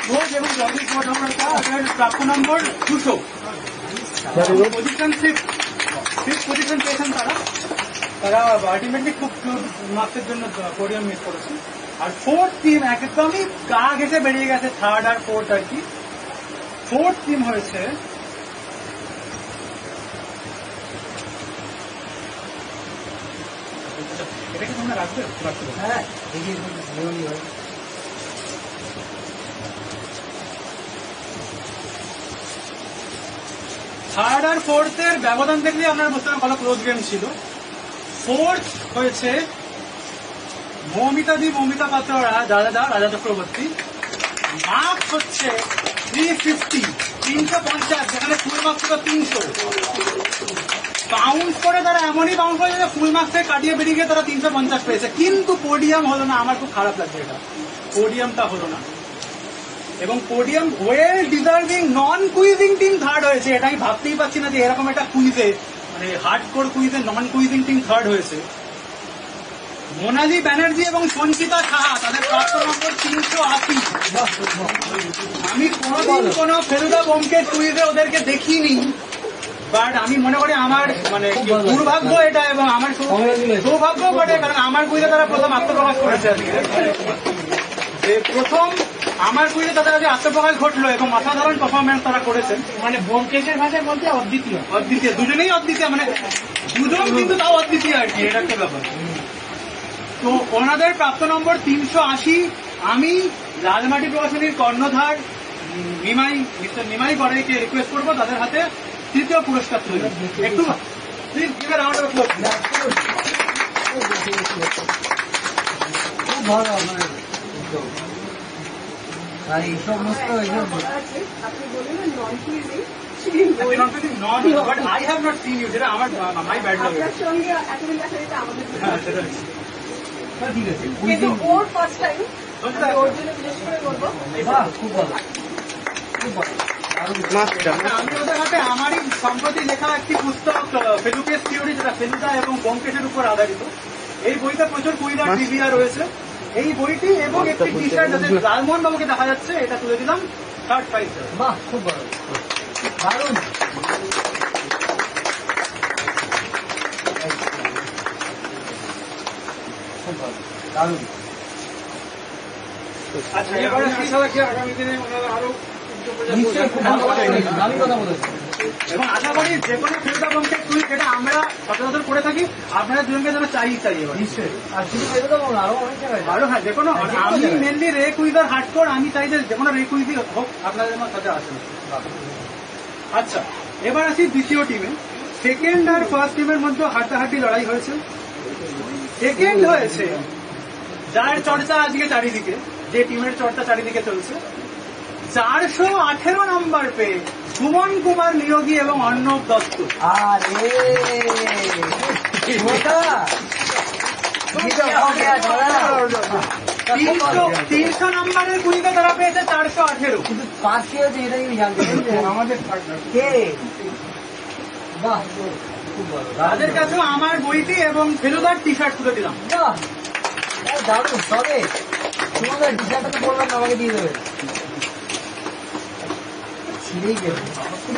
ঘোষ এবং জগদীশ ভট্টাচার্য প্রাপ্ত নম্বর 200। Position 6 position পেয়েছেন তারা আলটিমেটলি খুব মার্কসের জন্য পোডিয়াম মিস করেছে। আর ফোর্থ টিম একদমই গা ঘেসে বেরিয়ে গেছে, থার্ড আর ফোর্থ আর কি। ফোর্থ টিম হয়েছে এটা কি তোমরা রাখবে? হ্যাঁ, থার্ড আর ফোর্থের ব্যবধান দেখলে আপনার বুঝতে পারেন ভালো ক্লোজ গেম ছিল। ফোর্থ হয়েছে মৌমিতা পাত্র, রাজা চক্রবর্তী। মার্কস হচ্ছে 350, যেখানে ফুল মার্কস ছিল 300। বাউন্স করে তারা এমনই বাউন্স করে যে ফুল মার্কস থেকে কাটিয়ে বেরিয়ে গিয়ে তারা 350 পেয়েছে, কিন্তু পোডিয়াম হলো না। আমার খুব খারাপ লাগছে, এটা পোডিয়ামটা হলো না। এবং পোডিয়াম ওয়েল ডিজার্ভিং নন কুইজিং টিম থার্ড হয়েছে। এটা আমি ভাবতেই পারছি না যে এরকম একটা কুইজে, মানে হার্ডকোর কুইজে নন কুইজিং টিম থার্ড হয়েছে। মোনালি ব্যানার্জি এবং সঞ্চিতা সাহা, তাদের প্রাপ্ত নম্বর 380। আমি কোনোদিন কোনো ফেলুদা বোমকেট কুইজে ওদেরকে দেখিনি, বাট আমি মনে করি আমার মানে দুর্ভাগ্য এটা এবং আমার সৌভাগ্য বটে, কারণ আমার কুইজে তারা প্রথম আত্মপ্রকাশ করেছে। প্রথম আমার কুইজে তাদের আজ আত্মপ্রকাশ ঘটলো এবং অসাধারণ পারফরমেন্স তারা করেছেন। মানে ব্যোমকেশের ভাষায় বলতে অদ্বিতীয়, দুজনেই অদ্বিতীয়, মানে দুজন কিন্তু তাও অদ্বিতীয় আর কি, এটা একটা ব্যাপার। তো ওনাদের প্রাপ্ত নম্বর 380। আমি লালমাটি প্রকাশনীর কর্ণধার মিস্টার নিমাই বড়াইকে রিকোয়েস্ট করবো তাদের হাতে তৃতীয় পুরস্কার তুলে একটু please give a round of applause. খুব ভালো আর এই সমস্ত আপনি বললেন নন cuisine I have not seen you, যেটা আমার মাই ব্যাড লাগে। আপনার সঙ্গে এতদিন দেখা যেটা আমাদের ঠিক আছে, কিন্তু ওর ফার্স্ট টাইম ওর জন্য বিশেষ করে বলবো খুব ভালো, খুব ভালো। আমি ওদের হাতে আমারই সম্প্রতি লেখা একটি পুস্তক ফেলুকেস থিওরি, যেটা ফেলুদা এবং ব্যোমকেশের উপর আধারিত। এই বইতে প্রচুর কুইজ আর ট্রিভিয়া রয়েছে। এই বইটি এবং একটি টি শার্ট যাতে লালমোহন বাবুকে দেখা যাচ্ছে, এটা তুলে দিলাম থার্ড প্রাইজ। বাহ, খুব ভালো, দারুণ। আচ্ছা, এবারে আগামী দিনে ওনারা আরো এবং আশা করি যে কোনো ফেলুদা বোমকেট কুইজ যেটা আমরা সচরাচর করে থাকি আপনারা দুজনকে যেন চাই এবার নিশ্চয়ই। আরো হ্যাঁ, যে কোনো আমি মেনলি রে কুইজ আর হার্ডকোর, আমি চাই যে কোনো রে কুইজই হোক আপনাদের সাথে আসেন। আচ্ছা, এবার আসি দ্বিতীয় টিমে। সেকেন্ড আর ফার্স্ট টিমের মধ্যে হাড্ডাহাড্ডি লড়াই হয়েছে। সেকেন্ড হয়েছে যার চর্চা আজকে চারিদিকে, যে টিমের চর্চা চারিদিকে চলছে, 418 নম্বর পেয়ে সুমন কুমার নিয়োগী এবং অর্ণব দত্ত। 300 নম্বরের কুড়িতে তারা পেয়েছে 418, কিন্তু পাশে এটাই জানতে আমাদের তাদের কাছেও আমার বইটি এবং ফেলুদার টি শার্ট তুলে দিলাম। দারুণ, তবে তোমাদের টি শার্টটা বললাম আমাকে দিয়ে দেবে।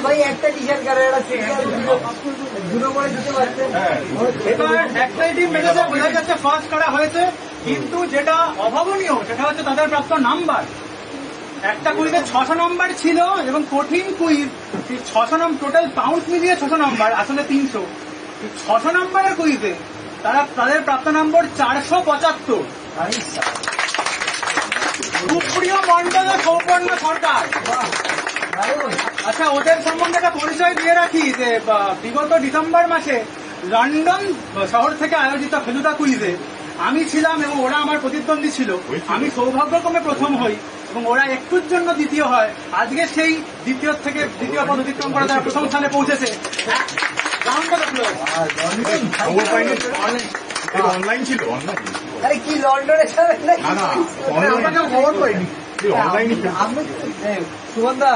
ভাই একটা টি শার্ট দুটো করে দিতে পারছেন। এবার একটাই টিম বেঁচেছে, বোঝা যাচ্ছে ফার্স্ট করা হয়েছে, কিন্তু যেটা অভাবনীয় সেটা হচ্ছে তাদের প্রাপ্ত নাম্বার। একটা কুইজে 600 নম্বর ছিল এবং কঠিন কুইজ 600 নম্বর, টোটাল পাউন্ড মিলিয়ে 600 নম্বর, আসলে 300। 600 নম্বরের কুইজে তাদের প্রাপ্ত নম্বর 475। সুপ্রিয় মন্ডল সৌপর্ণ সরকার। আচ্ছা, ওদের সম্বন্ধে একটা পরিচয় দিয়ে রাখি যে বিগত ডিসেম্বর মাসে লন্ডন শহর থেকে আয়োজিত ফেলুদা কুইজে আমি ছিলাম এবং ওরা আমার প্রতিদ্বন্দ্বী ছিল। আমি সৌভাগ্যক্রমে প্রথম হই এবং ওরা একটুর জন্য দ্বিতীয় হয়। আজকে সেই দ্বিতীয় থেকে দ্বিতীয় পদ অতিক্রম করে তারা প্রথম স্থানে পৌঁছেছে। অনলাইন ছিল, আরে কি লন্ডনে সুগন্ধা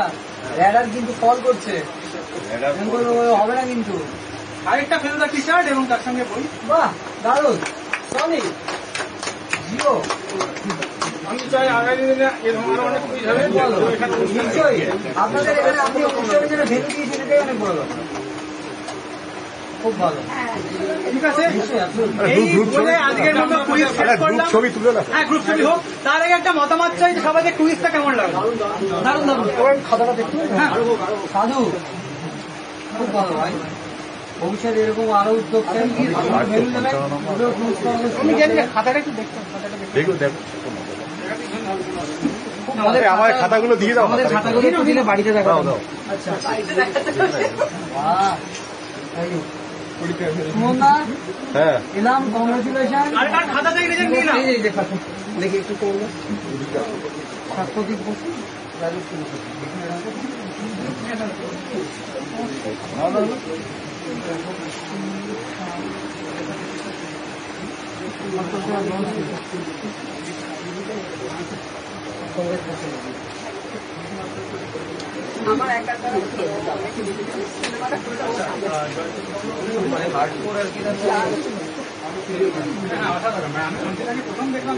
র্যাডার কিন্তু কল করছে, হবে না কিন্তু। আরেকটা ফেলুদা টি শার্ট এবং তার সঙ্গে বই। বাহ, দারুণ। সনি জিও আমি চাই আগামী দিনে এরকম আরো অনেক কুইজ হবে। আপনাদের এখানে আপনি অনুষ্ঠানের জন্য ভেন্যু দিয়েছেন, এটাই অনেক বড় কথা। খুব ভালো, ঠিক আছে। নিশ্চয়ই। এই বলে আজকের মতো কুইজ শেষ করলাম। ছবি তুলে না হ্যাঁ, গ্রুপ ছবি হোক। তার আগে একটা মতামত চাই যে সবাই কুইজটা কেমন লাগলো। দারুণ দারুণ, খাতাটা দেখতে হ্যাঁ, সাধু খুব ভালো ভাই। ভবিষ্যতে এরকম আরো উদ্যোগ চাই। আমি জানি না, খাতাটা একটু দেখতে, খাতাটা দেখতে। দেখো দেখো আমাদের খাতাগুলো দিয়ে দাও। আমাদের খাতাগুলো একটু দিলে বাড়িতে দেখা দাও, দাও। আচ্ছা, বাহ, সুমনদা হ্যাঁ এলাম, কংগ্রেচুলেশন। আর কার খাতা থেকে নিজে নিয়ে নাও। এই যে খাতা দেখি একটু করবো, সাংস্কৃতিক বস্তু আমার একা দ্বারা হ্যাঁ, অসাধারণ। আমি প্রথম দেখলাম